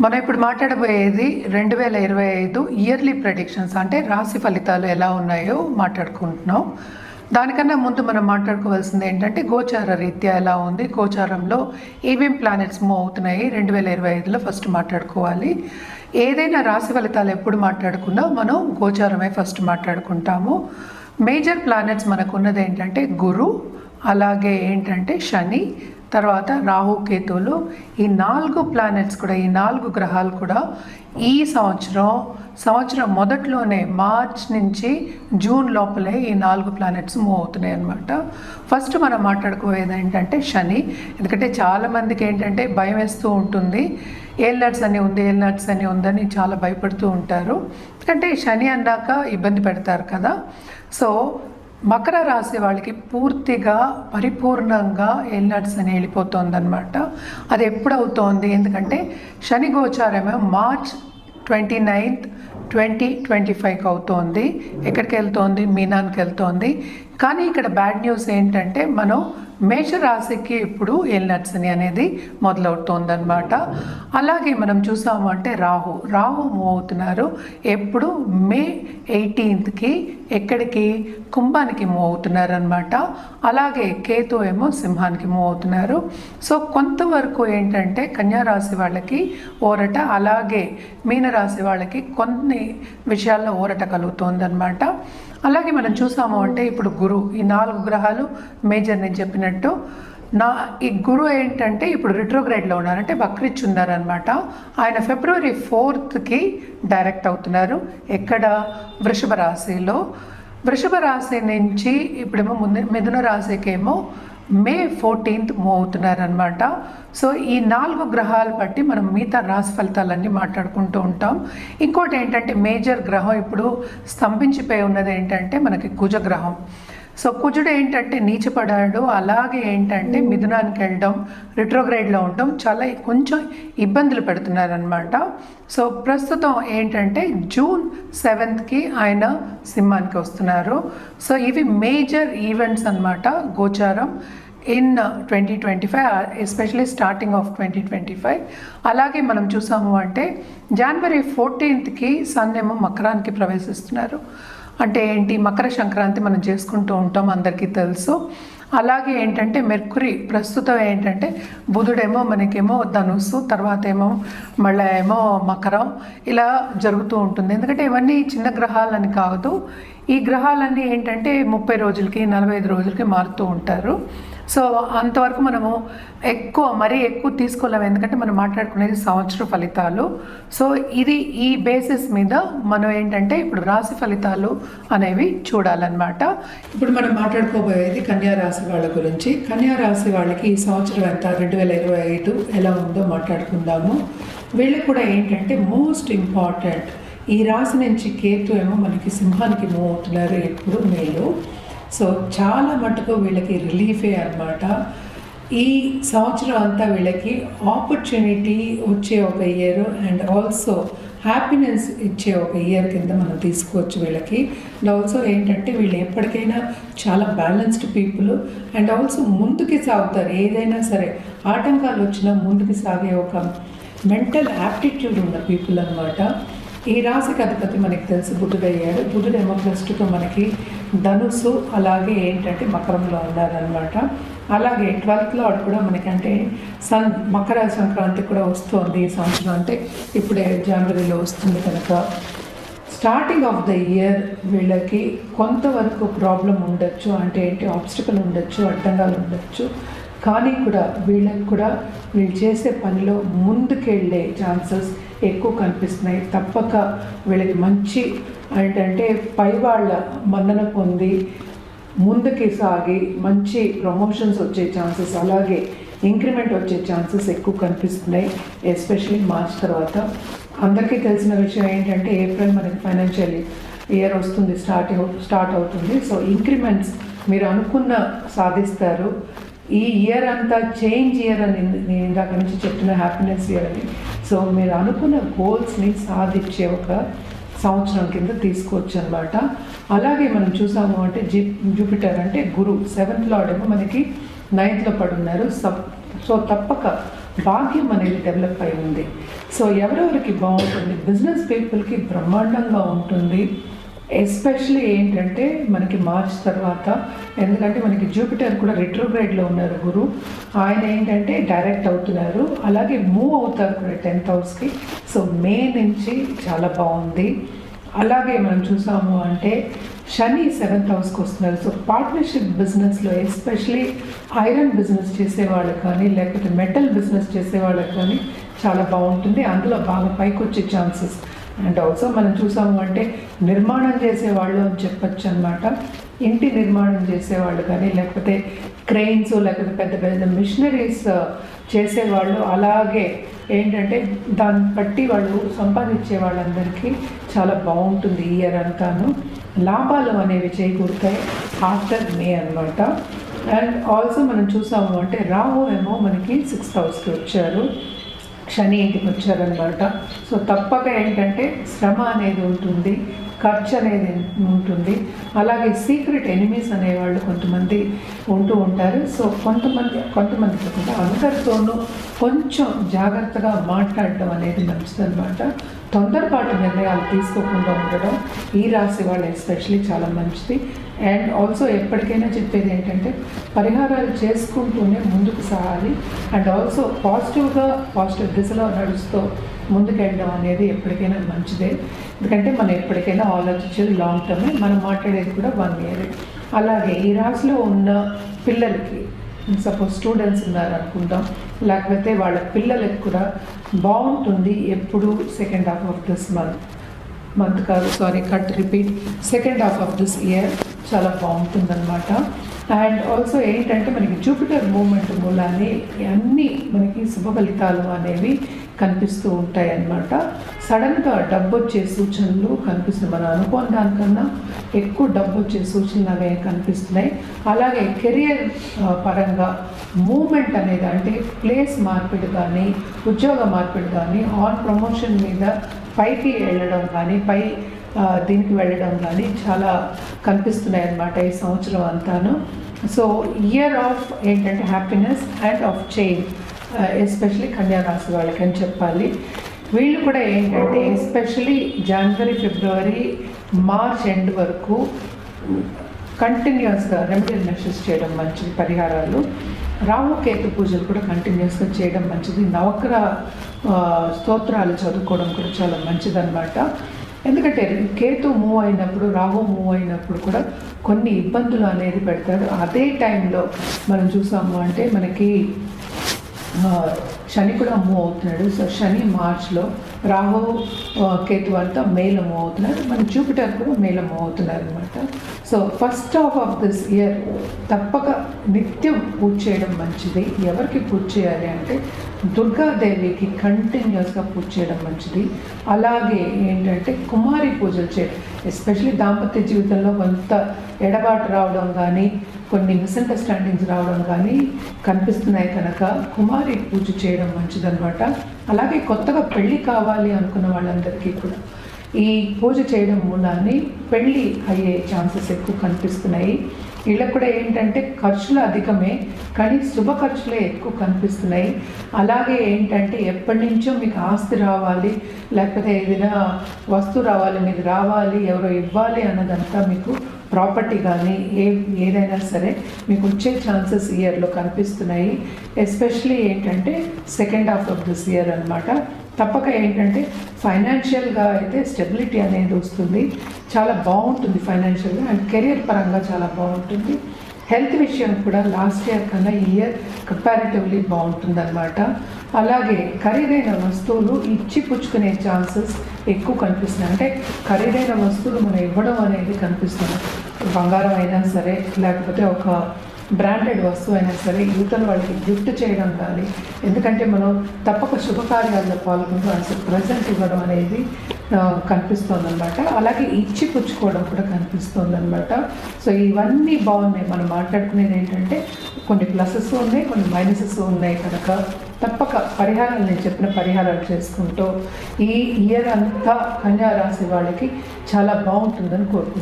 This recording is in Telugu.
మనం ఇప్పుడు మాట్లాడబోయేది 2025 ఇయర్లీ ప్రెడిక్షన్స్, అంటే రాశి ఫలితాలు ఎలా ఉన్నాయో మాట్లాడుకుంటున్నాం. దానికన్నా ముందు మనం మాట్లాడుకోవాల్సింది ఏంటంటే గోచార రీత్యా ఎలా ఉంది, గోచారంలో ఏమేం ప్లానెట్స్ మూవ్ అవుతున్నాయి 2025లో ఫస్ట్ మాట్లాడుకోవాలి. ఏదైనా రాశి ఫలితాలు ఎప్పుడు మాట్లాడుకున్నా మనం గోచారమే ఫస్ట్ మాట్లాడుకుంటాము. మేజర్ ప్లానెట్స్ మనకు ఉన్నది ఏంటంటే గురు, అలాగే ఏంటంటే శని, తర్వాత రాహు, కేతువులు. ఈ 4 ప్లానెట్స్ కూడా, ఈ 4 గ్రహాలు కూడా ఈ సంవత్సరం మొదట్లోనే మార్చ్ నుంచి జూన్ లోపలే ఈ 4 ప్లానెట్స్ మూవ్ అవుతున్నాయి అన్నమాట. ఫస్ట్ మనం మాట్లాడుకోయేది ఏంటంటే శని. ఎందుకంటే చాలామందికి ఏంటంటే భయం వేస్తూ ఉంటుంది, ఏల్నట్స్ అని ఉంది, ఏల్నట్స్ అని ఉందని చాలా భయపడుతూ ఉంటారు. ఎందుకంటే శని అన్నాక ఇబ్బంది పెడతారు కదా. సో మకర రాశి వాళ్ళకి పూర్తిగా పరిపూర్ణంగా ఏల్నట్స్ అని వెళ్ళిపోతుందన్నమాట. అది ఎప్పుడు అవుతోంది, ఎందుకంటే శని గోచారమే మార్చ్ 29, 2025కి అవుతోంది. ఎక్కడికి వెళ్తోంది? మీనానికి వెళ్తోంది. కానీ ఇక్కడ బ్యాడ్ న్యూస్ ఏంటంటే మనం మేషరాశికి ఇప్పుడు ఏల్నట్స్ అని అనేది మొదలవుతోందన్నమాట. అలాగే మనం చూసాము అంటే రాహు మూవ్ అవుతున్నారు. ఎప్పుడు మే 18కి ఎక్కడికి? కుంభానికి మూవ్ అవుతున్నారు అనమాట. అలాగే కేతు ఏమో సింహానికి మూవ్ అవుతున్నారు. సో కొంతవరకు ఏంటంటే కన్యారాశి వాళ్ళకి ఊరట, అలాగే మీనరాశి వాళ్ళకి కొన్ని విషయాల్లో ఊరట కలుగుతోందన్నమాట. అలాగే మనం చూసాము అంటే ఇప్పుడు గురు, ఈ 4 గ్రహాలు మేజర్ నేను చెప్పినట్టు. ఈ గురు ఏంటంటే ఇప్పుడు రిట్రోగ్రేడ్లో ఉన్నారు, అంటే వక్రించి ఉన్నారనమాట. ఆయన ఫిబ్రవరి 4కి డైరెక్ట్ అవుతున్నారు. ఎక్కడ? వృషభ రాశిలో. వృషభ రాశి నుంచి ఇప్పుడేమో మిథున రాశికేమో మే 14th మూవ్ అవుతున్నారనమాట. సో ఈ 4 గ్రహాలు బట్టి మనం మిగతా రాశి ఫలితాలన్నీ మాట్లాడుకుంటూ ఉంటాం. ఇంకోటి ఏంటంటే మేజర్ గ్రహం ఇప్పుడు స్తంభించిపోయి ఉన్నది ఏంటంటే మనకి కుజగ్రహం. సో కుజుడు ఏంటంటే నీచపడాడు, అలాగే ఏంటంటే మిథునానికి వెళ్ళడం, రిట్రోగ్రేడ్లో ఉండడం చాలా కొంచెం ఇబ్బందులు పెడుతున్నారనమాట. సో ప్రస్తుతం ఏంటంటే జూన్ 7కి ఆయన సింహానికి వస్తున్నారు. సో ఇవి మేజర్ ఈవెంట్స్ అన్నమాట గోచారం ఇన్ 2025, ఎస్పెషలీ స్టార్టింగ్ ఆఫ్ 2025. అలాగే మనం చూసాము అంటే జనవరి 14కి సన్ ఏమో మకరానికి ప్రవేశిస్తున్నారు. అంటే ఏంటి? మకర సంక్రాంతి మనం చేసుకుంటూ ఉంటాం, అందరికీ తెలుసు. అలాగే ఏంటంటే మెర్కురీ ప్రస్తుతం ఏంటంటే బుధుడేమో మనకేమో ధనుస్సు, తర్వాత ఏమో మళ్ళీ ఏమో మకరం, ఇలా జరుగుతూ ఉంటుంది. ఎందుకంటే ఇవన్నీ చిన్న గ్రహాలని కాదు, ఈ గ్రహాలన్నీ ఏంటంటే 30 రోజులకి 45 రోజులకి మారుతూ ఉంటారు. సో అంతవరకు మనము మరీ ఎక్కువ తీసుకోలేము, ఎందుకంటే మనం మాట్లాడుకునేది సంవత్సర ఫలితాలు. సో ఇది ఈ బేసిస్ మీద మనం ఏంటంటే ఇప్పుడు రాశి ఫలితాలు అనేవి చూడాలన్నమాట. ఇప్పుడు మనం మాట్లాడుకోబోయేది కన్యా రాశి వాళ్ళ గురించి. కన్యా రాశి వాళ్ళకి ఈ సంవత్సరం ఎంత 2025 ఎలా ఉందో మాట్లాడుకుందాము. వీళ్ళు కూడా ఏంటంటే మోస్ట్ ఇంపార్టెంట్, ఈ రాశి నుంచి కేతు ఏమో మనకి సింహానికి మూవ్ అవుతున్నారు ఎప్పుడు మేలో. సో చాలా మటుకు వీళ్ళకి రిలీఫే అన్నమాట. ఈ సంవత్సరం అంతా వీళ్ళకి ఆపర్చునిటీ వచ్చే ఒక ఇయర్ అండ్ ఆల్సో హ్యాపీనెస్ ఇచ్చే ఒక ఇయర్ కింద మనం తీసుకోవచ్చు వీళ్ళకి. అండ్ ఆల్సో ఏంటంటే వీళ్ళు ఎప్పటికైనా చాలా బ్యాలెన్స్డ్ పీపుల్ అండ్ ఆల్సో ముందుకి సాగుతారు. ఏదైనా సరే ఆటంకాలు వచ్చినా ముందుకు సాగే ఒక మెంటల్ యాప్టిట్యూడ్ ఉన్న పీపుల్ అన్నమాట. ఈ రాశికి అధిపతి మనకి తెలుసు బుధుడయ్యాడు. బుధుడేమో ప్రస్తుతం మనకి ధనుసు, అలాగే ఏంటంటే మకరంలో ఉన్నారనమాట. అలాగే 12th లార్డ్ కూడా మనకంటే మకర సంక్రాంతి కూడా వస్తుంది ఈ సంవత్సరం, అంటే ఇప్పుడే జనవరిలో వస్తుంది కనుక స్టార్టింగ్ ఆఫ్ ద ఇయర్ వీళ్ళకి కొంతవరకు ప్రాబ్లం ఉండొచ్చు, అంటే ఏంటి ఆబ్స్టికల్ ఉండొచ్చు, అడ్డంగాలు ఉండొచ్చు. కానీ కూడా వీళ్ళకి కూడా వీళ్ళు చేసే పనిలో ముందుకెళ్ళే ఛాన్సెస్ ఎక్కువ కనిపిస్తున్నాయి. తప్పక వీళ్ళకి మంచి ఏంటంటే పై వాళ్ళ మన్నన పొంది ముందుకి సాగి మంచి ప్రమోషన్స్ వచ్చే ఛాన్సెస్, అలాగే ఇంక్రిమెంట్ వచ్చే ఛాన్సెస్ ఎక్కువ కనిపిస్తున్నాయి, ఎస్పెషలీ మార్చ్ తర్వాత. అందరికీ తెలిసిన విషయం ఏంటంటే ఏప్రిల్ మనకి ఫైనాన్షియల్ ఇయర్ వస్తుంది, స్టార్ట్ అవుతుంది. సో ఇంక్రిమెంట్స్ మీరు అనుకున్న సాధిస్తారు. ఈ ఇయర్ అంతా చేంజ్ ఇయర్ అని నేను ఇందాక నుంచి చెప్తున్న హ్యాపీనెస్ ఇయర్ అని. సో మీరు అనుకున్న గోల్స్ని సాధించే ఒక సంవత్సరం కింద తీసుకోవచ్చు అనమాట. అలాగే మనం చూసాము అంటే జూపిటర్ అంటే గురు 7th లార్డ్ ఏమో మనకి 9th పడున్నారు. సో తప్పక భాగ్యం అనేది డెవలప్ అయి ఉంది. సో ఎవరెవరికి బాగుంటుంది, బిజినెస్ పీపుల్కి బ్రహ్మాండంగా ఉంటుంది. ఎస్పెషలీ ఏంటంటే మనకి మార్చ్ తర్వాత, ఎందుకంటే మనకి జూపిటర్ కూడా రిట్రోగ్రేడ్లో ఉన్నారు గురు, ఆయన ఏంటంటే డైరెక్ట్ అవుతున్నారు, అలాగే మూవ్ అవుతారు కూడా 10th హౌస్కి. సో మే నుంచి చాలా బాగుంది. అలాగే మనం చూసాము అంటే శని 7th హౌస్కి వస్తున్నారు. సో పార్ట్నర్షిప్ బిజినెస్లో ఎస్పెషలీ ఐరన్ బిజినెస్ చేసేవాళ్ళకి కానీ లేకపోతే మెటల్ బిజినెస్ చేసేవాళ్ళకి కానీ చాలా బాగుంటుంది. అందులో బాగా పైకి వచ్చే ఛాన్సెస్. అండ్ ఆల్సో మనం చూసాము అంటే నిర్మాణం చేసేవాళ్ళు అని చెప్పచ్చు అనమాట. ఇంటి నిర్మాణం చేసేవాళ్ళు కానీ లేకపోతే క్రెయిన్స్ లేకపోతే పెద్ద పెద్ద మిషనరీస్ చేసేవాళ్ళు, అలాగే ఏంటంటే దాన్ని బట్టి వాళ్ళు సంపాదించే వాళ్ళందరికీ చాలా బాగుంటుంది ఈ ఇయర్ అంతాను. లాభాలు అనేవి చేకూరుతాయి ఆఫ్టర్ మే అనమాట. అండ్ ఆల్సో మనం చూసాము అంటే రాహు ఏమో మనకి 6th హౌస్కి వచ్చారు, శని ఇంటికి వచ్చారనమాట. సో తప్పక ఏంటంటే శ్రమ అనేది ఉంటుంది, ఖర్చు అనేది ఉంటుంది, అలాగే సీక్రెట్ ఎనిమీస్ అనేవాళ్ళు కొంతమంది ఉంటూ ఉంటారు. సో కొంతమంది కాకుండా అందరితోనూ కొంచెం జాగ్రత్తగా మాట్లాడడం అనేది మంచిదన్నమాట. తొందరపాటు నిర్ణయాలు తీసుకోకుండా ఉండడం ఈ రాశి వాళ్ళు ఎస్పెషలీ చాలా మంచిది. అండ్ ఆల్సో ఎప్పటికైనా చెప్పేది ఏంటంటే పరిహారాలు చేసుకుంటూనే ముందుకు సాగాలి. అండ్ ఆల్సో పాజిటివ్ దిశలో నడుస్తూ ముందుకెళ్ళడం అనేది ఎప్పటికైనా మంచిదే. ఎందుకంటే మనం ఎప్పటికైనా ఆలోచించేది లాంగ్ టర్మే, మనం మాట్లాడేది కూడా 1 year. అలాగే ఈ రాశిలో ఉన్న పిల్లలకి, సపోజ్ స్టూడెంట్స్ ఉన్నారు అనుకుందాం, లేకపోతే వాళ్ళ పిల్లలకి కూడా బాగుంటుంది. ఎప్పుడు second half of this second half of this year చాలా బాగుంటుందన్నమాట. అండ్ ఆల్సో ఏంటంటే మనకి జూపిటర్ మూమెంట్ మూలాన్ని అన్నీ మనకి శుభ ఫలితాలు అనేవి కనిపిస్తూ ఉంటాయి అన్నమాట. సడన్గా డబ్బు వచ్చే సూచనలు కనిపిస్తున్నాయి, మనం అనుకున్న దానికన్నా ఎక్కువ డబ్బు వచ్చే సూచనలు అనేవి కనిపిస్తున్నాయి. అలాగే కెరియర్ పరంగా మూమెంట్ అనేది అంటే ప్లేస్ మార్పిడి కానీ ఉద్యోగ మార్పిడి కానీ ఆన్ ప్రమోషన్ మీద పైకి వెళ్ళడం కానీ దీనికి వెళ్ళడం కానీ చాలా కనిపిస్తున్నాయి అన్నమాట ఈ సంవత్సరం అంతాను. సో ఇయర్ ఆఫ్ ఏంటంటే happiness and of change, especially కన్యా రాశి వాళ్ళకి అని చెప్పాలి. వీళ్ళు కూడా ఏంటంటే ఎస్పెషలీ జనవరి, ఫిబ్రవరి, మార్చ్ ఎండ్ వరకు కంటిన్యూస్గా రెమెడియల్ మెషర్స్ చేయడం మంచిది. పరిహారాలు, రాహుకేతు పూజలు కూడా కంటిన్యూస్గా చేయడం మంచిది. నవగ్రహ స్తోత్రాలు చదువుకోవడం కూడా చాలా మంచిదన్నమాట. ఎందుకంటే కేతు మూవ్ అయినప్పుడు, రాహు మూవ్ అయినప్పుడు కూడా కొన్ని ఇబ్బందులు అనేది పెడతాడు. అదే టైంలో మనం చూసాము అంటే మనకి శని కూడా మూవ్ అవుతున్నాడు. సో శని మార్చ్లో, రాహు కేతు అంతా మేలో మూవ్ అవుతున్నారు, మన జూపిటర్ కూడా మేలో మూవ్ అవుతున్నారు అనమాట. So first half of this year తప్పక నిత్యం పూజ చేయడం మంచిది. ఎవరికి పూజ చేయాలి అంటే దుర్గాదేవికి కంటిన్యూస్గా పూజ చేయడం మంచిది. అలాగే ఏంటంటే కుమారి పూజలు చేయడం, ఎస్పెషలీ దాంపత్య జీవితంలో కొంత ఎడబాటు రావడం కానీ కొన్ని మిస్అండర్స్టాండింగ్స్ రావడం కానీ కనిపిస్తున్నాయి కనుక కుమారి పూజ చేయడం మంచిదన్నమాట. అలాగే కొత్తగా పెళ్ళి కావాలి అనుకున్న వాళ్ళందరికీ కూడా ఈ పూజ చేయడం మూలాన్ని పెళ్ళి అయ్యే ఛాన్సెస్ ఎక్కువ కనిపిస్తున్నాయి. వీళ్ళకు కూడా ఏంటంటే ఖర్చులు అధికమే కానీ శుభ ఖర్చులే ఎక్కువ కనిపిస్తున్నాయి. అలాగే ఏంటంటే ఎప్పటి నుంచో మీకు ఆస్తి రావాలి, లేకపోతే ఏదైనా వస్తువు రావాలి, మీకు రావాలి, ఎవరో ఇవ్వాలి అన్నదంతా మీకు ప్రాపర్టీ కానీ ఏదైనా సరే మీకు వచ్చే ఛాన్సెస్ ఇయర్లో కనిపిస్తున్నాయి. ఎస్పెషలీ ఏంటంటే second half of this year అనమాట. తప్పక ఏంటంటే ఫైనాన్షియల్గా అయితే స్టెబిలిటీ అనేది వస్తుంది, చాలా బాగుంటుంది ఫైనాన్షియల్గా. అండ్ కెరియర్ పరంగా చాలా బాగుంటుంది. హెల్త్ విషయం కూడా లాస్ట్ ఇయర్ కన్నా ఈ ఇయర్ కంపారిటివ్లీ బాగుంటుందన్నమాట. అలాగే ఖరీదైన వస్తువులు ఇచ్చి పుచ్చుకునే ఛాన్సెస్ ఎక్కువ కనిపిస్తున్నాయి. అంటే ఖరీదైన వస్తువులు మనం ఇవ్వడం అనేది కనిపిస్తుంది. బంగారం అయినా సరే, లేకపోతే ఒక బ్రాండెడ్ వస్తువు అయినా సరే యువతల వాళ్ళకి గిఫ్ట్ చేయడం కానీ, ఎందుకంటే మనం తప్పక శుభకార్యాల్లో పాల్గొంటూ అసలు ప్రజెంట్ ఇవ్వడం అనేది కనిపిస్తోందన్నమాట. అలాగే ఇచ్చి పుచ్చుకోవడం కూడా కనిపిస్తోందన్నమాట. సో ఇవన్నీ బాగున్నాయి. మనం మాట్లాడుకునేది ఏంటంటే కొన్ని ప్లసెస్ ఉన్నాయి, కొన్ని మైనసెస్ ఉన్నాయి కనుక తప్పక పరిహారాలు, నేను చెప్పిన పరిహారాలు చేసుకుంటూ ఈ ఇయర్ అంతా కన్యా రాశి వాళ్ళకి చాలా బాగుంటుందని కోరుకుంటున్నాను.